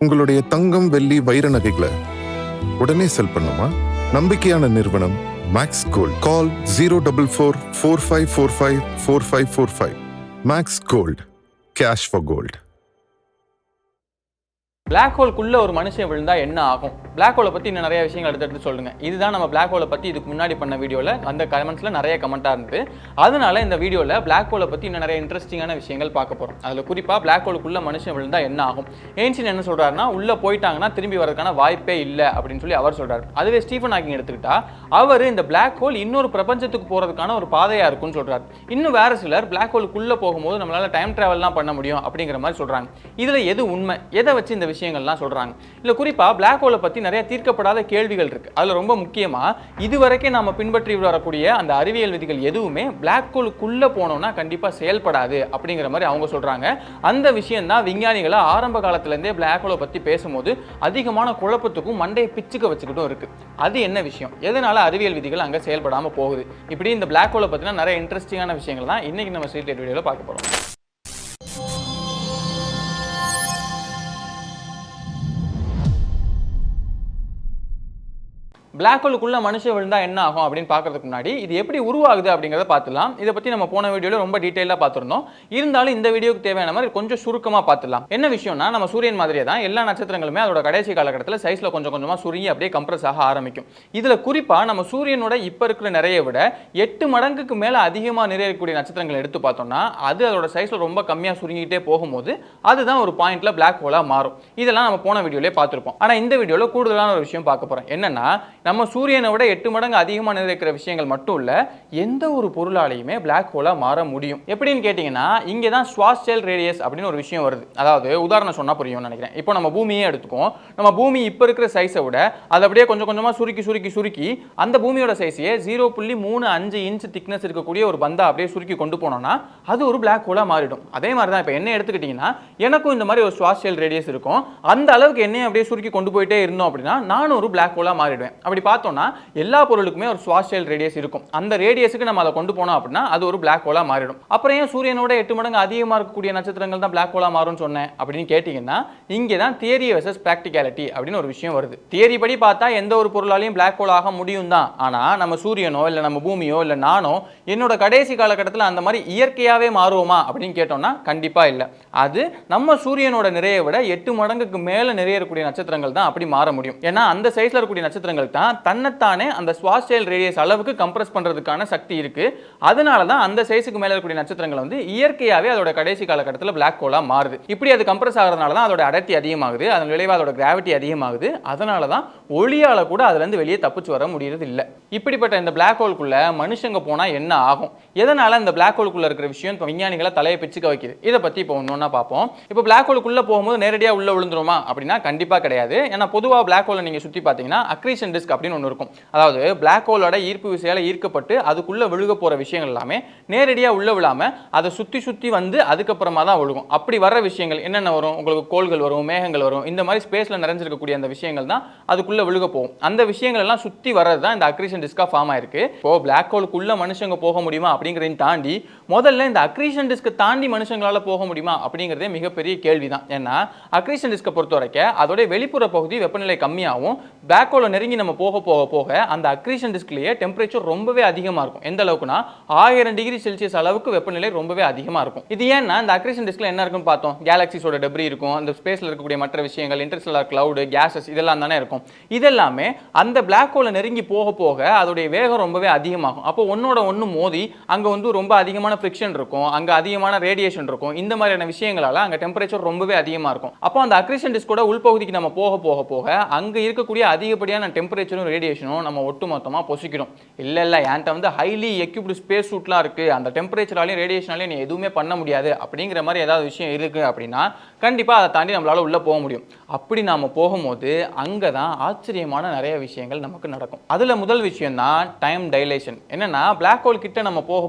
உங்களுடைய தங்கம், வெள்ளி, வைர நகைகளை உடனே செல் பண்ணுமா? நம்பிக்கையான நிறுவனம் Max Gold. Call 04445454545. Max Gold, cash for gold. Black ஹோல்குள்ள ஒரு மனுஷன் விழுந்தா என்ன ஆகும்? பிளாக் ஹோலை பற்றி இன்னும் நிறைய விஷயங்கள் எடுத்துகிட்டு சொல்லுங்க. இதுதான் நம்ம பிளாக் ஹோலை பற்றி இதுக்கு முன்னாடி பண்ண வீடியோவில் அந்த கமெண்ட்ஸில் நிறைய கமெண்ட்டாக இருந்தது. அதனால இந்த வீடியோவில் பிளாக் ஹோலை பற்றி இன்னும் நிறைய இன்ட்ரெஸ்டிங்கான விஷயங்கள் பார்க்க போகிறோம். அதில் குறிப்பாக பிளாக் ஹோலுக்குள்ள மனுஷன் விழுந்தா என்ன ஆகும்? ஏன்ஷியன் என்ன சொல்கிறாருன்னா, உள்ளே போயிட்டாங்கன்னா திரும்பி வரதுக்கான வாய்ப்பே இல்லை அப்படின்னு சொல்லி அவர் சொல்கிறார். அதுவே ஸ்டீஃபன் ஹாக்கிங் எடுத்துக்கிட்டா அவர் இந்த பிளாக் ஹோல் இன்னொரு பிரபஞ்சத்துக்கு போகிறதுக்கான ஒரு பாதையாக இருக்கும்னு சொல்கிறார். இன்னும் வேறு சிலர் பிளாக் ஹோலுக்குள்ளே போகும்போது நம்மளால் டைம் ட்ராவல்லாம் பண்ண முடியும் அப்படிங்கிற மாதிரி சொல்கிறாங்க. இதில் எது உண்மை? எதை வச்சு இந்த விஷயங்கள்லாம் சொல்றாங்க? இல்ல குறிப்பா பிளாக் ஹோலை பத்தி நிறைய தீர்க்கப்படாத கேள்விகள் இருக்கு. அதுல ரொம்ப முக்கியமா இதுவரைக்கும் நாம பின்பற்றி வரக்கூடிய அந்த அறிவியல் விதிகள் எதுவுமே பிளாக் ஹோலுக்குள்ள போனோம்னா கண்டிப்பா செயல்படாது அப்படிங்கிற மாதிரி அவங்க சொல்றாங்க. அந்த விஷயம் தான் விஞ்ஞானிகளை ஆரம்ப காலத்துல இருந்தே பிளாக் ஹோலை பத்தி பேசும்போது அதிகமான குழப்பத்துக்கும் மண்டையை பிச்சுக்க வச்சுக்கிட்டும் இருக்கு. அது என்ன விஷயம்? எதனால அறிவியல் விதிகள் அங்க செயல்படாம போகுது? இப்படி இந்த பிளாக் ஹோலை பத்தின நிறைய இன்ட்ரெஸ்டிங்கான விஷயங்கள் தான் இன்னைக்கு நம்ம ஸ்ட்ரீட் லைட் வீடியோல பார்க்க போறோம். பிளாக் ஹோலுக்குள்ள மனுஷன் விழுந்தா என்ன ஆகும் அப்படின்னு பார்க்கறதுக்கு முன்னாடி இது எப்படி உருவாகுது அப்படிங்கிறத பார்த்துலாம். இதை பற்றி நம்ம போன வீடியோவில் ரொம்ப டீட்டெயிலாக பார்த்துருந்தோம். இருந்தாலும் இந்த வீடியோக்கு தேவையான மாதிரி கொஞ்சம் சுருக்கமாக பார்த்துலாம். என்ன விஷயம்னா, நம்ம சூரியன் மாதிரியே தான் எல்லா நட்சத்திரங்களுமே அதோட கடைசி காலகட்டத்தில் சைஸில் கொஞ்சம் கொஞ்சமாக சுருங்கி அப்படியே கம்ப்ரஸ் ஆக ஆரம்பிக்கும். இதில் குறிப்பாக நம்ம சூரியனோட இப்போ இருக்கிற நிறைய விட 8 மடங்குக்கு மேலே அதிகமாக நிறையக்கூடிய நட்சத்திரங்களை எடுத்து பார்த்தோம்னா அது அதோட சைஸில் ரொம்ப கம்மியாக சுருங்கிட்டே போகும்போது அதுதான் ஒரு பாயிண்ட்ல பிளாக் ஹோலாக மாறும். இதெல்லாம் நம்ம போன வீடியோலே பார்த்துருப்போம். ஆனால் இந்த வீடியோவில் கூடுதலான ஒரு விஷயம் பார்க்க போகிறோம். என்னன்னா, நம்ம சூரியனை விட 8 மடங்கு அதிகமாக நிறைக்கிற விஷயங்கள் மட்டும் இல்ல, எந்த ஒரு பொருளாலையுமே பிளாக் ஹோலா மாற முடியும். எப்படின்னு கேட்டீங்கன்னா, இங்கே தான் ஸ்வாஸ்டெல் ரேடியஸ் அப்படின்னு ஒரு விஷயம் வருது. அதாவது உதாரணம் சொன்னா புரியும்னு நினைக்கிறேன். இப்போ நம்ம பூமியே எடுத்துக்கோம். நம்ம பூமி இப்போ இருக்கிற சைஸை விட அதை அப்படியே கொஞ்சம் கொஞ்சமாக சுருக்கி அந்த பூமியோட சைஸையே 0.35 இன்ச் திக்னஸ் இருக்கக்கூடிய ஒரு பந்தா அப்படியே சுருக்கி கொண்டு போனோம்னா அது ஒரு பிளாக் ஹோலா மாறிடும். அதே மாதிரி தான் இப்போ என்ன எடுத்துக்கிட்டீங்கன்னா, எனக்கும் இந்த மாதிரி ஒரு ஸ்வாஸ்டெல் ரேடியஸ் இருக்கும். அந்த அளவுக்கு என்னையும் அப்படியே சுருக்கி கொண்டு போயிட்டே இருந்தோம் அப்படின்னா நானும் ஒரு பிளாக் ஹோலா மாறிடுவேன். அப்படி பார்த்தோம்னா எல்லா பொருளுக்குமே ஒரு ஸ்வாஸ்டெல் ரேடியஸ் இருக்கும். அந்த ரேடியஸுக்கு நம்ம அதை கொண்டு போனோம் அப்படின்னா அது ஒரு பிளாக் ஹோலா மாறிடும். அப்புறம் ஏன் சூரியனோட 8 மடங்கு அதிகமாக இருக்கக்கூடிய நட்சத்திரங்கள் தான் பிளாக் ஹோலா மாறும்னு சொன்னேன் அப்படின்னு கேட்டீங்கன்னா, இங்கே தான் தியரி வெர்சஸ் பிராக்டிகாலிட்டி அப்படின்னு ஒரு விஷயம் வருது. தியரி படி பார்த்தா எந்த ஒரு பொருளாலையும் பிளாக் ஹோல் ஆக முடியும் தான். ஆனால் நம்ம சூரியனோ இல்லை நம்ம பூமியோ இல்லை நானோ என்னோட கடைசி காலகட்டத்தில் அந்த மாதிரி இயற்கையாகவே மாறுவோமா அப்படின்னு கேட்டோம்னா கண்டிப்பாக இல்லை. அது நம்ம சூரியனோட நிறைய விட 8 மடங்குக்கு மேலே நிறைய இருக்கக்கூடிய நட்சத்திரங்கள் தான் அப்படி மாற முடியும். ஏன்னா அந்த சைஸ்ல இருக்கக்கூடிய நட்சத்திரங்கள் தான் தன்னைத்தானே அந்த ஸ்வாஸ்டெல் ரேடியஸ் அளவுக்கு கம்ப்ரஸ் பண்றதுக்கான சக்தி இருக்கு. அதனால தான் அந்த சைஸுக்கு மேல இருக்கக்கூடிய நட்சத்திரங்கள் வந்து இயற்கையாவே அதோட கடைசி காலகட்டத்தில் பிளாக் ஹோலா மாறுது. இப்படி அது கம்ப்ரஸ் ஆகிறதுனால தான் அதோட அடர்த்தி அதிகமாகுது. அதன் விளைவாக அதோட கிராவிட்டி அதிகமாகுது. அதனால தான் ஒளியால கூட அதுல இருந்து வெளியே தப்பிச்சு வர முடியறது இல்லை. இப்படிப்பட்ட இந்த பிளாக் ஹோலுக்குள்ள மனுஷங்க போனா என்ன ஆகும்? எதனால இந்த பிளாக் ஹோலுக்குள்ள இருக்கிற விஷயம் விஞ்ஞானிகளை தலையை பிச்சுக்க வைக்குது? இதை பத்தி இப்போ ஒன்னொன்னா பார்ப்போம். இப்போ பிளாக் ஹோலுக்குள்ள போகும்போது நேரடியாக உள்ள விழுந்துருமா அப்படின்னா கண்டிப்பா கிடையாது. ஏன்னா பொதுவாக பிளாக் ஹோலை நீங்க சுத்தி பார்த்தீங்கன்னா அக்ரீஷன் டிஸ்க் அப்படின்னு ஒன்று இருக்கும். அதாவது பிளாக் ஹோலோட ஈர்ப்பு விசையால ஈர்க்கப்பட்டு அதுக்குள்ள விழுக போற விஷயங்கள் எல்லாமே நேரடியா உள்ள விழாம அதை சுத்தி வந்து அதுக்கப்புறமா தான் விழுகும். அப்படி வர்ற விஷயங்கள் என்னென்ன வரும்? உங்களுக்கு கோள்கள் வரும், மேகங்கள் வரும். இந்த மாதிரி ஸ்பேஸ்ல நிறைஞ்சிருக்கக்கூடிய அந்த விஷயங்கள் தான் அதுக்குள்ள விழுக போகும். அந்த விஷயங்கள் எல்லாம் சுத்தி வர்றது தான் இந்த அக்ரீஷன் டிஸ்கா ஃபார்ம் ஆயிருக்கு. இப்போ பிளாக் ஹோலுக்குள்ள மனுஷங்க போக முடியுமா அப்படிங்கறதையும் தாண்டி முதல்ல இந்த அக்ரீஷன் டிஸ்க் தாண்டி மனுஷங்களால போக முடியுமா அப்படிங்கறதே மிகப்பெரிய கேள்விதான். ஏன்னா அக்ரீஷன் டிஸ்கை பொறுத்த வரைக்கும் அதோட வெளிப்புற பகுதி வெப்பநிலை கம்மியாகும். பிளாக் ஹோலை நெருங்கி நம்ம போக அந்த அக்ரீஷன் டிஸ்க்லயே டெம்பரேச்சர் ரொம்பவே அதிகமா இருக்கும். எந்த அளவுக்குனா 1000 டிகிரி செல்சியஸ் அளவுக்கு வெப்பநிலை ரொம்பவே அதிகமா இருக்கும். இது ஏன்னா இந்த அக்ரீஷன் டிஸ்க்ல என்ன இருக்குன்னு பார்த்தோம். கேலக்சிஸோட டெப்ரி இருக்கும், அந்த ஸ்பேஸ்ல இருக்கக்கூடிய மற்ற விஷயங்கள், இன்டர்ஸ்டெல்லார் கிளவுட், கேஸஸ் இதெல்லாம் தானே இருக்கும். இதெல்லாமே அந்த பிளாக் ஹோலை நெருங்கி போக அதோடைய வேகம் ரொம்பவே அதிகமாகும். அப்போ ஒன்னோட ஒன்று மோதி அங்க வந்து ரொம்ப அதிகமான ஃபிரிக்ஷன் இருக்கும், அங்க அதிகமான ரேடியேஷன் இருக்கும். இந்த மாதிரியான விஷயங்களால அங்க டெம்பரேச்சர் ரொம்பவே அதிகமா இருக்கும். அப்போ அந்த அக்ரீஷன் டிஸ்கோட உள்பகுதிக்கு நம்ம போக அங்க இருக்கக்கூடிய அதிகப்படியான டெம்பரேச்சரும் ரேடியேஷனும் நம்ம ஒட்டுமொத்தமா பொசிக்கணும். இல்ல என்கிட்ட வந்து ஹைலி எக்யூப்டு ஸ்பேஸ் சூட்லாம் இருக்கு, அந்த டெம்பரேச்சராலையும் ரேடியேஷனாலையும் நீ எதுவுமே பண்ண முடியாது அப்படிங்கிற மாதிரி ஏதாவது விஷயம் இருக்கு அப்படின்னா கண்டிப்பா அதை தாண்டி நம்மளால உள்ள போக முடியும். அப்படி நாம போகும்போது அங்கதான் ஆச்சரியமான நிறைய விஷயங்கள் நமக்கு நடக்கும். அதுல முதல் விஷயம் தான் டைம் டைலேஷன். என்னன்னா பிளாக் ஹோல் கிட்ட நம்ம போக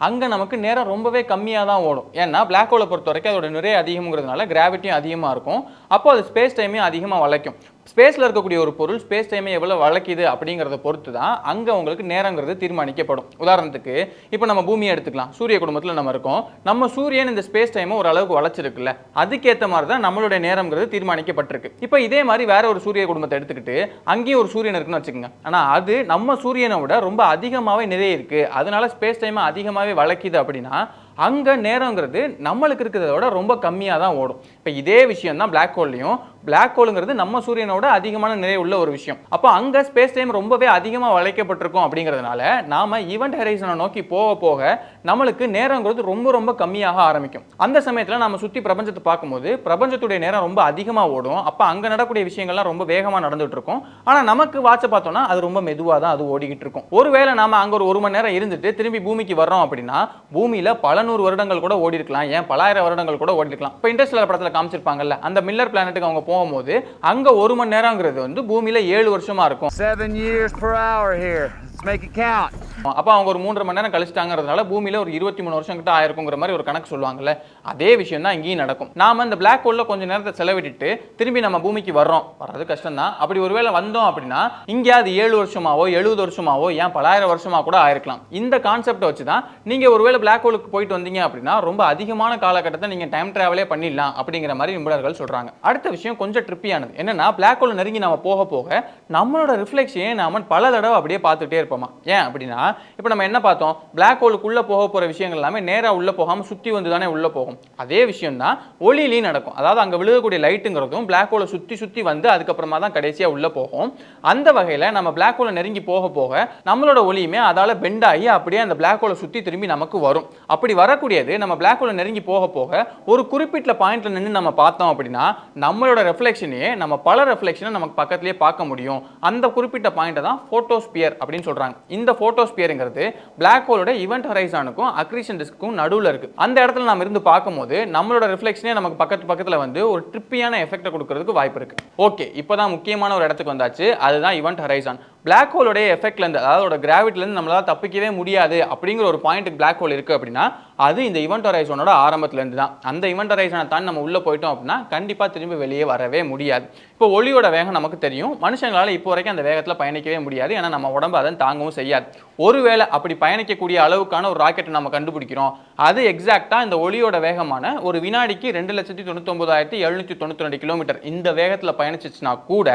அங்க நமக்கு நேரம் ரொம்பவே கம்மியா தான் ஓடும். ஏன்னா பிளாக் ஹோலை பொறுத்த வரைக்கும் அதோட நிறைய அதிகம்ங்கிறதுனால கிராவிட்டியும் அதிகமா இருக்கும். அப்போ அது ஸ்பேஸ் டைமையும் அதிகமா வளைக்கும். ஸ்பேஸ்ல இருக்கக்கூடிய ஒரு பொருள் ஸ்பேஸ் டைமை எவ்வளவு வளைக்குது அப்படிங்கறத பொறுத்து தான் அங்க உங்களுக்கு நேரங்கிறது தீர்மானிக்கப்படும். உதாரணத்துக்கு இப்போ நம்ம பூமியை எடுத்துக்கலாம். சூரிய குடும்பத்துல நம்ம இருக்கோம். நம்ம சூரியன் இந்த ஸ்பேஸ் டைமை ஒரு அளவுக்கு வளைச்சிருக்குல்ல, அதுக்கேற்ற மாதிரி தான் நம்மளுடைய நேரம்ங்கிறது தீர்மானிக்கப்பட்டிருக்கு. இப்போ இதே மாதிரி வேற ஒரு சூரிய குடும்பத்தை எடுத்துக்கிட்டு அங்கேயும் ஒரு சூரியன் இருக்குன்னு வச்சுக்கோங்க. ஆனா அது நம்ம சூரியனை விட ரொம்ப அதிகமாவே நிறைய இருக்கு, அதனால ஸ்பேஸ் டைமை அதிகமாவே வளைக்குது அப்படின்னா அங்க நேரங்கிறது நம்மளுக்கு இருக்கிறத விட ரொம்ப கம்மியாக தான் ஓடும். இப்போ இதே விஷயம் தான் பிளாக் ஹோல்லையும். பிளாக் ஹோலுங்கிறது நம்ம சூரியனோட அதிகமான நிறை உள்ள ஒரு விஷயம். அப்போ அங்க ஸ்பேஸ் டைம் ரொம்பவே அதிகமாக வளைக்கப்பட்டிருக்கும். அப்படிங்கிறதுனால நாம ஈவென்ட் ஹரைசனை நோக்கி போக போக நம்மளுக்கு நேரங்கிறது ரொம்ப ரொம்ப கம்மியாக ஆரம்பிக்கும். அந்த சமயத்தில் நம்ம சுற்றி பிரபஞ்சத்தை பார்க்கும்போது பிரபஞ்சத்துடைய நேரம் ரொம்ப அதிகமாக ஓடும். அப்போ அங்கே நடக்கக்கூடிய விஷயங்கள்லாம் ரொம்ப வேகமாக நடந்துட்டு இருக்கும். ஆனால் நமக்கு வாட்சை பார்த்தோம்னா அது ரொம்ப மெதுவாக தான் அது ஓடிக்கிட்டு இருக்கும். ஒருவேளை நாம அங்கே ஒரு மணி நேரம் இருந்துட்டு திரும்பி பூமிக்கு வர்றோம் அப்படின்னா பூமியில பல 100 வருடங்கள் கூட ஓடி இருக்கலாம், ஏன் பல ஆயிரம் வருடங்கள் கூட ஓடி இருக்கலாம். இப்போ இன்டர்ஸ்டெல்லர் படத்துல காமிச்சிருப்பாங்கல்ல, அந்த மில்லர் பிளானட்டுக்கு அவங்க போகும்போது அங்க 1 மணி நேரங்கிறது வந்து பூமியில 7 வருஷமா இருக்கும். 7 years per hour here. Let's make it count. அப்போ அவங்க ஒரு 3.5 மணி நேரம் கழிச்சிட்டாங்கிறதுனால பூமியில ஒரு 23 வருஷம் கிட்ட ஆயிருக்குங்கிற மாதிரி ஒரு கணக்கு சொல்லுவாங்கல்ல, அதே விஷயம் தான் இங்கேயும் நடக்கும். நாம இந்த பிளாக் ஹோல்ல கொஞ்ச நேரத்தை செலவிட்டுட்டு திரும்பி நம்ம பூமிக்கு வர்றது கஷ்டம் தான். அப்படி ஒருவேளை வந்தோம் அப்படின்னா இங்கே அது 7 வருஷமாவோ 70 வருஷமாவோ ஏன் பல ஆயிரம் வருஷமா கூட ஆயிருக்கலாம். இந்த கான்செப்டை வச்சு தான் நீங்க ஒருவேளை பிளாக் ஹோலுக்கு போயிட்டு வந்தீங்க அப்படின்னா ரொம்ப அதிகமான காலகட்டத்தை நீங்க டைம் டிராவலே பண்ணிடலாம் அப்படிங்கிற மாதிரி நிபுணர்கள் சொல்றாங்க. அடுத்த விஷயம் கொஞ்சம் ட்ரிப்பியானது என்னன்னா, பிளாக் ஹோல் நெருங்கி நம்ம போக போக நம்மளோட ரிஃப்ளெக்ஷனை நாம பல தடவை அப்படியே பார்த்துட்டே இருப்போமா. ஏன் அப்படின்னா இப்போ நம்ம என்ன பார்த்தோம், பிளாக் ஹோலுக்குள்ள போக போற விஷயங்கள் எல்லாமே நேரா உள்ள போகாம சுத்தி வந்து தானே உள்ள போகும். அதே விஷயம் தான் ஒளியிலையும் நடக்கும். அதாவது அங்க விழுகக்கூடிய லைட்டுங்கிறதும் பிளாக் ஹோலை சுத்தி சுத்தி வந்து அதுக்கப்புறமா தான் கடைசியா உள்ள போகும். அந்த வகையில நம்ம பிளாக் ஹோலை நெருங்கி போக போக நம்மளோட ஒளியுமே அதால பெண்ட் ஆகி அப்படியே அந்த பிளாக் ஹோலை சுத்தி திரும்பி நமக்கு வரும். அப்படி வரக்கூடியது நம்ம பிளாக் ஹோலை நெருங்கி போக போக ஒரு குறிப்பிட்ட பாயிண்ட்ல நின்று நம்ம பார்த்தோம் அப்படின்னா நம்மளோட ரெஃப்ளெக்ஷனையே நம்ம பல ரெஃப்ளெக்ஷனை நமக்கு பக்கத்திலேயே பார்க்க முடியும். அந்த குறிப்பிட்ட பாயிண்ட்டை தான் போட்டோஸ்பியர் அப்படின்னு சொல்றாங்க. இந்த போட்டோஸ்பியருங்கிறது பிளாக் ஹோலோட ஈவென்ட் ஹரைசானுக்கும் அக்ரீஷன் டிஸ்க்கும் நடுவுல இருக்கு. அந்த இடத்துல நாம இருந்து பார்க்கும்போது நம்மளோட ரிஃப்ளெக்ஷனே நமக்கு பக்கத்துல வந்து ஒரு ட்ரிப்பியான எஃபெக்ட் கொடுக்கிறதுக்கு வாய்ப்பு இருக்கு. ஓகே, இப்போதான் முக்கியமான ஒரு இடத்துக்கு வந்தாச்சு, அதுதான் ஈவென்ட் ஹரைசான். பிளாக் ஹோலோடைய எஃபெக்ட்ல இருந்து, அதாவது கிராவிட்டில இருந்து நம்மளால தப்பிக்கவே முடியாது அப்படிங்கிற ஒரு பாயிண்ட்டுக்கு பிளாக் ஹோல் இருக்கு அப்படின்னா அது இந்த ஈவென்ட் ஹரைசானோட ஆரம்பத்துல இருந்து தான். அந்த ஈவென்ட் ஹரைசானை தான் நம்ம உள்ள போயிட்டோம் அப்படின்னா கண்டிப்பா திரும்பி வெளியே வரவே முடியாது. இப்போ ஒளியோட வேகம் நமக்கு தெரியும், மனுஷங்களால இப்போ வரைக்கும் அந்த வேகத்துல பயணிக்கவே முடியாது, ஏன்னா நம்ம உடம்பு அதை தாங்கவும் செய்யாது. ஒருவேளை அப்படி பயணிக்கக்கூடிய அளவுக்கான ஒரு ராக்கெட்டை நம்ம கண்டுபிடிக்கிறோம், அது எக்ஸாக்டா இந்த ஒளியோட வேகமான ஒரு வினாடிக்கு 2,99,792 கிலோமீட்டர் இந்த வேகத்துல பயணிச்சிச்சுன்னா கூட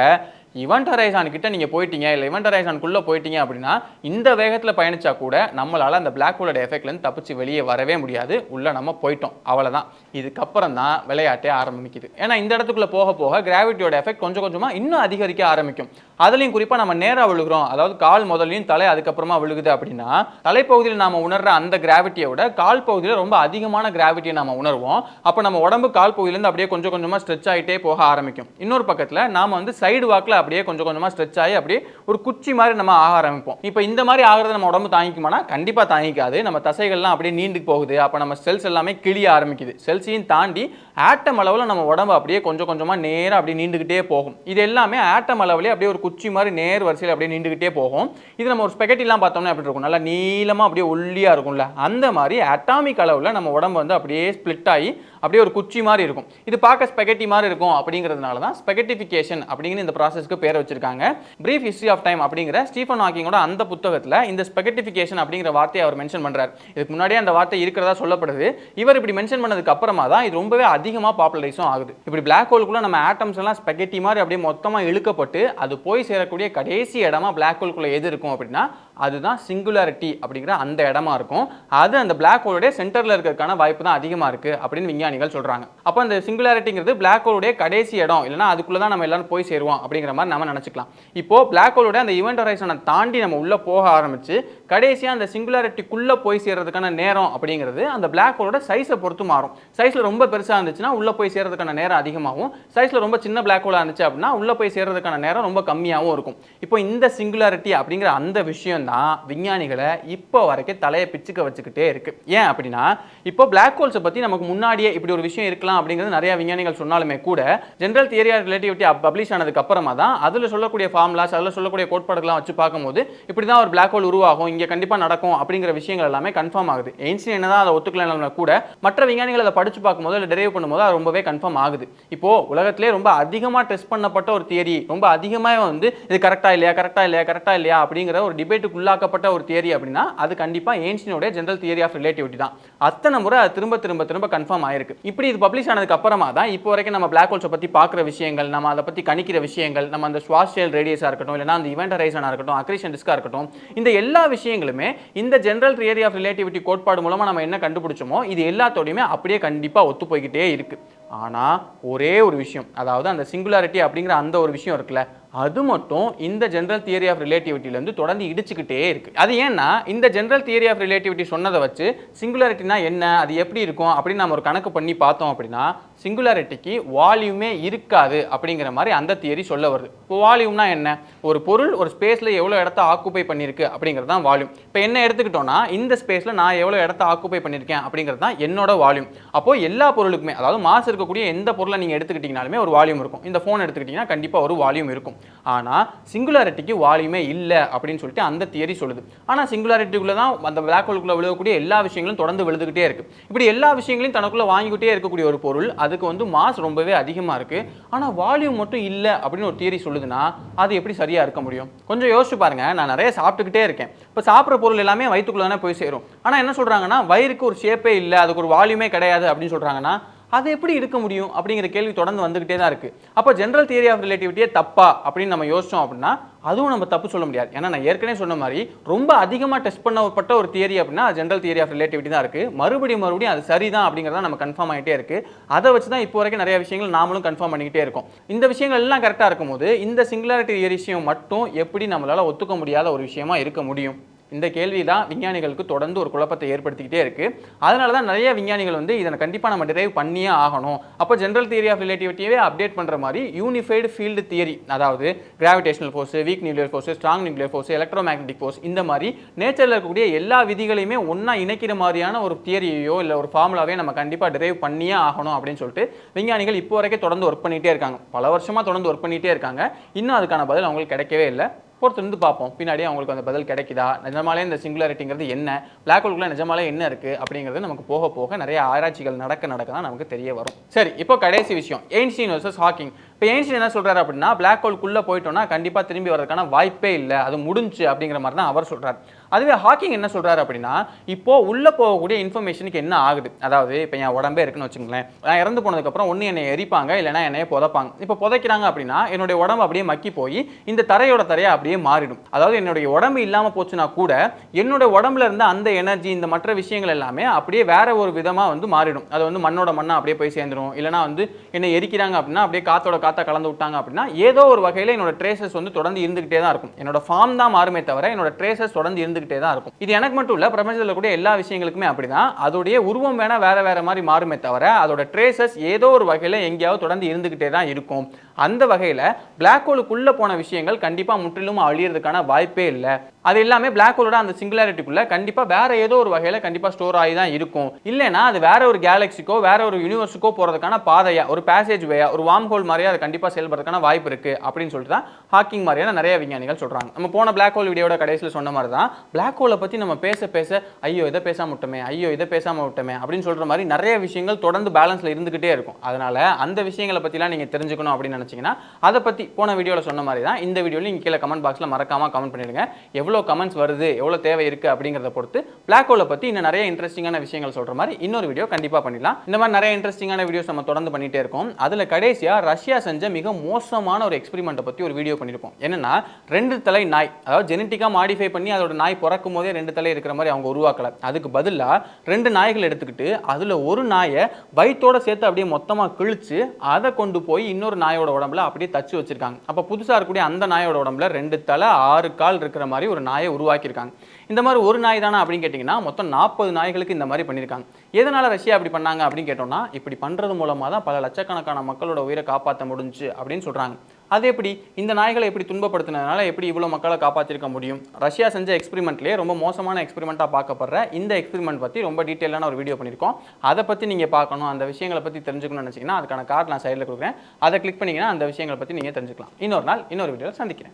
ஈவென்ட் ஹரைசான் கிட்ட நீங்க போயிட்டீங்க, இல்லை ஈவென்ட் ஹரைசானுக்குள்ள போயிட்டீங்க அப்படின்னா இந்த வேகத்துல பயணிச்சா கூட நம்மளால அந்த பிளாக் ஹோலோட எஃபெக்ட்ல இருந்து தப்பிச்சு வெளியே வரவே முடியாது. உள்ள நம்ம போயிட்டோம், அவ்வளவுதான். இதுக்கப்புறம் தான் விளையாட்டே ஆரம்பிக்குது. ஏன்னா இந்த இடத்துக்குள்ள போக போக கிராவிட்டியோட எஃபெக்ட் கொஞ்சம் கொஞ்சமா இன்னும் அதிகரிக்க ஆரம்பிக்கும். அதுலயும் குறிப்பா நம்ம நேரா விழுகிறோம், அதாவது கால் முதலையும் தலை அதுக்கப்புறமா விழுகுது அப்படின்னா தலைப்பகுதியில் நாம உணர்ற அந்த கிராவிட்டியை விட கால் பகுதியில் ரொம்ப அதிகமான கிராவிட்டியை நாம உணர்வோம். அப்ப நம்ம உடம்பு கால் பகுதியிலிருந்து அப்படியே கொஞ்சம் கொஞ்சமா ஸ்ட்ரெச் ஆகிட்டே போக ஆரம்பிக்கும். இன்னொரு பக்கத்துல நாம வந்து சைடு வாக்கில் அப்படியே கொஞ்சம் கொஞ்சமா ஸ்ட்ரெச் ஆகி அப்படியே ஒரு குச்சி மாதிரி நம்ம ஆக ஆரம்பிப்போம். இப்போ இந்த மாதிரி ஆகிறது நம்ம உடம்பு தாங்கிக்குமானா கண்டிப்பா தாங்கிக்காது. நம்ம தசைகள்லாம் அப்படியே நீண்டு போகுது, அப்ப நம்ம செல்ஸ் எல்லாமே கிழிய ஆரம்பிக்குது. செல்ஸையும் தாண்டி ஆட்டம் அளவில் நம்ம உடம்பு அப்படியே கொஞ்சம் கொஞ்சமா நேரா அப்படியே நீண்டுகிட்டே போகும். இது எல்லாமே ஆட்டம் அளவுலேயே அப்படியே ஒரு குச்சி மாதிரி நேர் வரிசையில் அப்படியே நீண்டுகிட்டே போகும். இது நம்ம ஒரு ஸ்பெகட்டிலாம் பார்த்தோம்னா எப்படி இருக்கும், நல்லா நீளமா அப்படியே ஒல்லியா இருக்கும்ல, அந்த மாதிரி அட்டாமிக் அளவில் நம்ம உடம்பு வந்து அப்படியே ஸ்பிளிட் ஆகி அப்படியே ஒரு குச்சி மாதிரி இருக்கும். இது பார்க்க ஸ்பெகட்டி மாதிரி இருக்கும். அப்படிங்கிறதுனால தான் ஸ்பெகட்டிஃபிகேஷன் அப்படிங்கிற இந்த ப்ராசஸ்க்கு பேர் வச்சிருக்காங்க. பிரீஃப் ஹிஸ்டரி ஆஃப் டைம் அப்படிங்கிற ஸ்டீஃபன் ஹாக்கிங்கோட அந்த புத்தகத்தில் இந்த ஸ்பெகட்டிஃபிகேஷன் அப்படிங்கிற வார்த்தையை அவர் மென்ஷன் பண்றார். இதுக்கு முன்னாடியே அந்த வார்த்தை இருக்கிறதா சொல்லப்படுது. இவர் இப்படி மென்ஷன் பண்ணதுக்கு அப்புறமா தான் இது ரொம்பவே அதிகமாக பாப்புலரைஸும் ஆகுது. இப்படி பிளாக் ஹோலுக்குள்ள நம்ம ஆட்டம்ஸ் எல்லாம் ஸ்பெகட்டி மாதிரி அப்படியே மொத்தமாக இழுக்கப்பட்டு அது போய் சேரக்கூடிய கடைசி இடமா பிளாக் ஹோலுக்குள்ள எது இருக்கும் அப்படின்னா அதுதான் சிங்குலாரிட்டி அப்படிங்கிற அந்த இடமா இருக்கும். அது அந்த பிளாக் ஹோலுடைய சென்டர்ல இருக்கிறதுக்கான வாய்ப்பு தான் அதிகமா இருக்கு அப்படின்னு விஞ்ஞானிகள் சொல்றாங்க. அப்போ அந்த சிங்குலாரிட்டிங்கிறது பிளாக் ஹோலுடைய கடைசி இடம், இல்லைன்னா அதுக்குள்ள தான் நம்ம எல்லாரும் போய் சேருவோம் அப்படிங்கிற மாதிரி நம்ம நினைச்சுக்கலாம். இப்போ பிளாக் ஹோலுடைய அந்த ஈவென்ட் ஹரைசானை தாண்டி நம்ம உள்ள போக ஆரம்பிச்சு கடைசியா அந்த சிங்குலாரிட்டிக்குள்ள போய் சேர்றதுக்கான நேரம் அப்படிங்கிறது அந்த பிளாக் ஹோலோட சைஸை பொறுத்து மாறும். சைஸ்ல ரொம்ப பெருசா இருந்துச்சுன்னா உள்ள போய் சேர்றதுக்கான நேரம் அதிகமாகும். சைஸ்ல ரொம்ப சின்ன பிளாக் ஹோலா இருந்துச்சு அப்படின்னா உள்ள போய் சேர்றதுக்கான நேரம் ரொம்ப கம்மியாகவும் இருக்கும். இப்போ இந்த சிங்குலாரிட்டி அப்படிங்கிற அந்த விஷயம் தான் விஞ்ஞானிகளை இப்போ வரைக்கும் தலையை பிச்சுக்க வச்சுக்கிட்டே இருக்கு. ஏன் அப்படின்னா இப்போ பிளாக் ஹோல்ஸை பத்தி நமக்கு முன்னாடியே இப்படி ஒரு விஷயம் இருக்கலாம் அப்படிங்கிறது நிறைய விஞ்ஞானிகள் சொன்னாலுமே கூட general theory of relativity publish ஆனதுக்கு அப்புறமா தான் அதுல சொல்லக்கூடிய ஃபார்முலாஸ், அதுல சொல்லக்கூடிய கோட்பாடுகள்லாம் வச்சு பார்க்கும்போது இப்படிதான் ஒரு பிளாக் ஹோல் உருவாகும், இங்கே கண்டிப்பாக நடக்கும் அப்படிங்கிற விஷயங்கள் எல்லாமே கன்ஃபார்ம் ஆகுது. எயின்ஸ்டீன் என்னதான் அதை ஒத்துக்கலனா கூட மற்ற விஞ்ஞானிகள் அதை படிச்சு பார்க்கும்போது இல்லை டெரைவ் பண்ணும்போது அது ரொம்பவே கன்ஃபார்ம் ஆகுது. இப்போ உலகத்திலே ரொம்ப அதிகமாக டெஸ்ட் பண்ணப்பட்ட ஒரு தியரி, ரொம்ப அதிகமாக வந்து இது கரெக்டா இல்லையா அப்படிங்கிற ஒரு டிபேட்டுக்கு உள்ளாக்கப்பட்ட ஒரு தியரி அப்படின்னா அது கண்டிப்பாக எயின்ஸ்டீனோட ஜெனரல் தியரி ஆஃப் ரிலேட்டிவிட்டி தான். அத்தனை முறை அது திரும்ப கன்ஃபார்ம் ஆயிருக்கு. இப்படி இது பப்ளிஷ் ஆனதுக்கு அப்புறமா தான் இப்போ வரைக்கும் நம்ம பிளாக் ஹோல்ஸை பற்றி பார்க்குற விஷயங்கள், நம்ம அதை பற்றி கணிக்கிற விஷயங்கள், நம்ம அந்த ஸ்வாஸ்டியல் ரேடியஸாக இருக்கட்டும், இல்லைனா அந்த இவெண்ட் ஹரைசனாக இருக்கட்டும், அக்ரீஷன் டிஸ்காக இருக்கட்டும், இந்த எல்லா விஷயங்களுமே இந்த ஜெனரல் தியரி ஆஃப் ரிலேட்டிவிட்டி கோட்பாடு மூலமாக நம்ம என்ன கண்டுபிடிச்சோமோ இது எல்லாத்தோடையுமே அப்படியே கண்டிப்பாக ஒத்து போய்கிட்டே இருக்கு. ஆனால் ஒரே ஒரு விஷயம், அதாவது அந்த சிங்குலாரிட்டி அப்படிங்கிற அந்த ஒரு விஷயம் இருக்குல்ல, அது மட்டும் இந்த ஜெனரல் தியரி ஆஃப் ரிலேட்டிவிட்டிலேருந்து தொடர்ந்து இடிச்சுக்கிட்டே இருக்கு. அது ஏன்னா இந்த ஜெனரல் தியரி ஆஃப் ரிலேட்டிவிட்டி சொன்னதை வச்சு சிங்குலாரிட்டினா என்ன, அது எப்படி இருக்கும் அப்படின்னு நம்ம ஒரு கணக்கு பண்ணி பார்த்தோம் அப்படின்னா சிங்குலாரிட்டிக்கு வால்யூமே இருக்காது அப்படிங்கிற மாதிரி அந்த தியரி சொல்ல வருது. இப்போ வால்யூம்னா என்ன, ஒரு பொருள் ஒரு ஸ்பேஸில் எவ்வளோ இடத்த ஆக்குப்பை பண்ணியிருக்கு அப்படிங்கிறது தான் வால்யூம். இப்போ என்ன எடுத்துக்கிட்டோம்னா இந்த ஸ்பேஸில் நான் எவ்வளோ இடத்த ஆக்குப்பை பண்ணியிருக்கேன் அப்படிங்கிறது தான் என்னோட வால்யூம். அப்போது எல்லா பொருளுக்குமே, அதாவது மாஸ் இருக்கக்கூடிய எந்த பொருளை நீங்கள் எடுத்துக்கிட்டீங்கனாலுமே ஒரு வால்யூம் இருக்கும். இந்த ஃபோன் எடுத்துக்கிட்டிங்கன்னா கண்டிப்பாக ஒரு வால்யூம் இருக்கும். ஆனால் சிங்குலாரிட்டிக்கு வால்யூமே இல்லை அப்படின்னு சொல்லிட்டு அந்த தியரி சொல்லுது. ஆனால் சிங்குலாரிட்டிக்குள்ளே தான் அந்த பிளாக் ஹோலுக்குள்ளே விழுகக்கூடிய எல்லா விஷயங்களும் தொடர்ந்து விழுதுகிட்டே இருக்கு. இப்படி எல்லா விஷயங்களையும் தனக்குள்ளே வாங்கிக்கிட்டே இருக்கக்கூடிய ஒரு பொருள், அதுக்கு வந்து மாஸ் ரொம்பவே அதிகமாக இருக்கு, ஆனால் வால்யூம் மட்டும் இல்லை அப்படின்னு ஒரு தியரி சொல்லுதுன்னா அது எப்படி சரியாக இருக்க முடியும்? கொஞ்சம் யோசிச்சு பாருங்க. நான் நிறைய சாப்பிட்டுக்கிட்டே இருக்கேன். இப்போ சாப்பிட்ற பொருள் எல்லாமே வயிற்றுக்குள்ள தானே போய் சேரும். ஆனால் என்ன சொல்கிறாங்கன்னா வயிறுக்கு ஒரு ஷேப்பே இல்லை, அதுக்கு ஒரு வால்யூமே கிடையாது அப்படின்னு சொல்கிறாங்கன்னா அது எப்படி இருக்க முடியும் அப்படிங்கிற கேள்வி தொடர்ந்து வந்துகிட்டே தான் இருக்கு. அப்போ ஜெனரல் தியரி ஆஃப் ரிலேட்டிவிட்டியே தப்பா அப்படின்னு நம்ம யோசிச்சோம் அப்படின்னா அதுவும் நம்ம தப்பு சொல்ல முடியாது. ஏன்னா நான் ஏற்கனவே சொன்ன மாதிரி ரொம்ப அதிகமாக டெஸ்ட் பண்ணப்பட்ட ஒரு தியரி அப்படின்னா ஜெனரல் தியரி ஆஃப் ரிலேட்டிவிட்டி தான் இருக்கு. மறுபடியும் அது சரிதான் அப்படிங்கிறத நம்ம கன்ஃபார்ம் ஆகிட்டே இருக்கு. அதை வச்சு தான் இப்போ வரைக்கும் நிறைய விஷயங்கள் நாமளும் கன்ஃபார்ம் பண்ணிக்கிட்டே இருக்கோம். இந்த விஷயங்கள் எல்லாம் கரெக்டாக இருக்கும்போது இந்த சிங்குலாரிட்டி விஷயம் மட்டும் எப்படி நம்மளால ஒத்துக்க முடியாத ஒரு விஷயமா இருக்க முடியும்? இந்த கேள்வி தான் விஞ்ஞானிகளுக்கு தொடர்ந்து ஒரு குழப்பத்தை ஏற்படுத்திக்கிட்டே இருக்கு. அதனால தான் நிறைய விஞ்ஞானிகள் வந்து இதை கண்டிப்பாக நம்ம டிரைவ் பண்ணியே ஆகணும். அப்போ ஜெனரல் தியரி ஆஃப் ரிலேட்டிவிட்டியே அப்டேட் பண்ணுற மாதிரி யூனிஃபைடு ஃபீல்டு தியரி, அதாவது gravitational force, week nuclear force, strong nuclear force, electromagnetic force, இந்த மாதிரி நேச்சரில் இருக்கக்கூடிய எல்லா விதிகளையுமே ஒன்றா இணைக்கிற மாதிரியான ஒரு தியரியோ இல்லை ஒரு ஃபார்முலாவே நம்ம கண்டிப்பாக டிரைவ் பண்ணியே ஆகணும் அப்படின்னு சொல்லிட்டு விஞ்ஞானிகள் இப்போ வரைக்கும் தொடர்ந்து ஒர்க் பண்ணிகிட்டே இருக்காங்க. பல வருஷமாக தொடர்ந்து ஒர்க் பண்ணிகிட்டே இருக்காங்க. இன்னும் அதுக்கான பதில் அவங்களுக்கு கிடைக்கவே இல்லை. பொறுத்திருந்து பார்ப்போம் பின்னாடியே அவங்களுக்கு அந்த பதில் கிடைக்குதா, நிஜமாலே இந்த சிங்குலாரிட்டிங்கிறது என்ன, பிளாக் ஹோலுக்குள்ள நிஜமாலே என்ன இருக்கு அப்படிங்கிறது நமக்கு போக போக நிறைய ஆராய்ச்சிகள் நடக்க தான் நமக்கு தெரிய வரும். சரி, இப்போ கடைசி விஷயம் எயின்ஸ்டீன் வர்சஸ் ஹாக்கிங். இப்போ எயின்ஸ்டீன் என்ன சொல்றாரு அப்படின்னா பிளாக் ஹோலுக்குள்ள போயிட்டோம்னா கண்டிப்பா திரும்பி வரதுக்கான வாய்ப்பே இல்லை, அது முடிஞ்சு அப்படிங்கிற மாதிரி தான் அவர் சொல்றாரு. அதுவே ஹாக்கிங் என்ன சொல்றாரு அப்படின்னா இப்போ உள்ள போகக்கூடிய இன்ஃபர்மேஷனுக்கு என்ன ஆகுது, அதாவது இப்போ என் உடம்பே இருக்குன்னு வச்சுங்களேன், நான் இறந்து போனதுக்கு அப்புறம் ஒன்று என்னை எரிப்பாங்க இல்லைன்னா என்னைய புதைப்பாங்க. இப்போ புதைக்கிறாங்க அப்படின்னா என்னுடைய உடம்பு அப்படியே மக்கி போய் இந்த தரையை அப்படியே மாறிடும். அதாவது என்னுடைய உடம்பு இல்லாம போச்சுன்னா கூட என்னோட உடம்புல இருந்த அந்த எனர்ஜி, இந்த மற்ற விஷயங்கள் எல்லாமே அப்படியே வேற ஒரு விதமா வந்து மாறிடும். அது வந்து மண்ணோட மண்ணா அப்படியே போய் சேர்ந்துடும். இல்லைனா வந்து என்னை எரிக்கிறாங்க அப்படின்னா அப்படியே காத்தா கலந்து விட்டாங்க அப்படின்னா ஏதோ ஒரு வகையில் என்னோட ட்ரேசஸ் வந்து தொடர்ந்து இருந்துகிட்டே தான் இருக்கும். என்னோட ஃபார்ம் தான் மாறுமே தவிர என்னோட ட்ரேசஸ் தொடர்ந்து இருந்துகிட்டே தான் இருக்கும். இது எனக்கு மட்டும் இல்ல, பிரபஞ்சத்தில் கூட எல்லா விஷயங்களுக்குமே அப்படிதான். அதோடைய உருவம் வேணா வேற மாதிரி மாறுமே தவிர அதோட ட்ரேசஸ் ஏதோ ஒரு வகையில் எங்கேயாவது தொடர்ந்து இருந்துகிட்டே தான் இருக்கும். அந்த வகையில் பிளாக் ஹோலுக்குள்ள போன விஷயங்கள் கண்டிப்பா முற்றிலும் அழியறதுக்கான வாய்ப்பே இல்லை. அது எல்லாமே பிளாக் ஹோலோட அந்த சிங்குலாரிட்டிக்குள்ள கண்டிப்பா வேற ஏதோ ஒரு வகையில் கண்டிப்பா ஸ்டோர் ஆகி தான் இருக்கும். இல்லைன்னா அது வேற ஒரு கேலக்சிக்கோ வேற ஒரு யூனிவர்ஸுக்கோ போறதுக்கான பாதையா, ஒரு பேசேஜ் வேயா, ஒரு வார்ம் ஹோல் மாதிரியா அது கண்டிப்பா செயல்படுறதுக்கான வாய்ப்பு இருக்கு அப்படின்னு சொல்லிட்டு தான் ஹாக்கிங் மாதிரியான நிறைய விஞ்ஞானிகள் சொல்றாங்க. நம்ம போன பிளாக் ஹோல் வீடியோட கடைசியில் சொன்ன மாதிரி தான் பிளாக் ஹோலை பத்தி நம்ம பேச ஐயோ இதை பேசாம விட்டோமே, ஐயோ இதை பேசாம விட்டோமே அப்படின்னு சொல்ற மாதிரி நிறைய விஷயங்கள் தொடர்ந்து பேலன்ஸ்ல இருந்துகிட்டே இருக்கும். அதனால அந்த விஷயங்களை பத்திலாம் நீங்க தெரிஞ்சுக்கணும் அப்படின்னு நினைச்சீங்கன்னா அதை பத்தி போன வீடியோல சொன்ன மாதிரி தான் இந்த வீடியோல நீங்க கீழே கமெண்ட் பாக்ஸ்ல மறக்காம கமெண்ட் பண்ணிடுங்க. எவ்வளவு கமெண்ட்ஸ் வருது, எவ்வளவு தேவை இருக்கு அப்படிங்கறத பொறுத்து பிளாக் ஹோலை பத்தி இன்னும் நிறைய இன்ட்ரெஸ்டிங்கான விஷயங்கள் சொல்ற மாதிரி இன்னொரு வீடியோ கண்டிப்பா பண்ணிடலாம். இந்த மாதிரி நிறைய இன்ட்ரெஸ்டிங்கான வீடியோஸ் நம்ம தொடர்ந்து பண்ணிட்டே இருக்கோம். அதுல கடைசியா ரஷ்யா செஞ்ச மிக மோசமான ஒரு எக்ஸ்பெரிமெண்ட்டை பத்தி ஒரு வீடியோ பண்ணிருப்போம். என்னன்னா 2 தலை நாய், அதாவது ஜெனட்டிக்கா மாடிஃபை பண்ணி அதோட நாய் பிறக்கும் போதே 2 தலை இருக்கிற மாதிரி அவங்க உருவாக்கல. அதுக்கு பதிலா 2 நாய்கள் எடுத்துக்கிட்டு அதுல ஒரு நாயை வயிற்றோட சேர்த்து அப்படியே மொத்தமா கிழிச்சு அதை கொண்டு போய் இன்னொரு நாயோட உடம்புல அப்படியே தச்சு வச்சிருக்காங்க. அப்ப புதுசா இருக்கக்கூடிய அந்த நாயோட உடம்புல 2 தலை 6 கால் இருக்கிற மாதிரி ஒரு நாயை உருவாக்கியிருக்காங்க. இந்த மாதிரி ஒரு நாய் தானா அப்படின்னு கேட்டீங்கன்னா மொத்தம் 40 நாய்களுக்கு இந்த மாதிரி பண்ணியிருக்காங்க. எதனால ரஷ்யா அப்படி பண்ணாங்க அப்படின்னு கேட்டோம்னா இப்படி பண்றது மூலமா தான் பல லட்சக்கணக்கான மக்களோட உயிரை காப்பாற்ற முடிஞ்சு அப்படின்னு சொல்றாங்க. அது எப்படி இந்த நாய்களை எப்படி துன்பப்படுத்தினதுனால எப்படி இவ்வளவு மக்களை காப்பாற்றிருக்க முடியும்? ரஷ்யா செஞ்ச எக்ஸ்பெரிமெண்ட்லேயே ரொம்ப மோசமான எக்ஸ்பெரிமெண்ட்டாக பார்க்கப்படுற இந்த எக்ஸ்பெரிமெண்ட் பற்றி ரொம்ப டீட்டெயிலான ஒரு வீடியோ பண்ணியிருக்கோம். அதை பற்றி நீங்கள் பார்க்கணும், அந்த விஷயங்களை பற்றி தெரிஞ்சுக்கணும்னு நினச்சிங்கன்னா அதுக்கான கார்டு நான் சைடில் கொடுக்குறேன். அதை கிளிக் பண்ணிங்கன்னா அந்த விஷயங்களை பற்றி நீங்கள் தெரிஞ்சுக்கலாம். இன்னொரு நாள் இன்னொரு வீடியோவில் சந்திக்கிறேன்.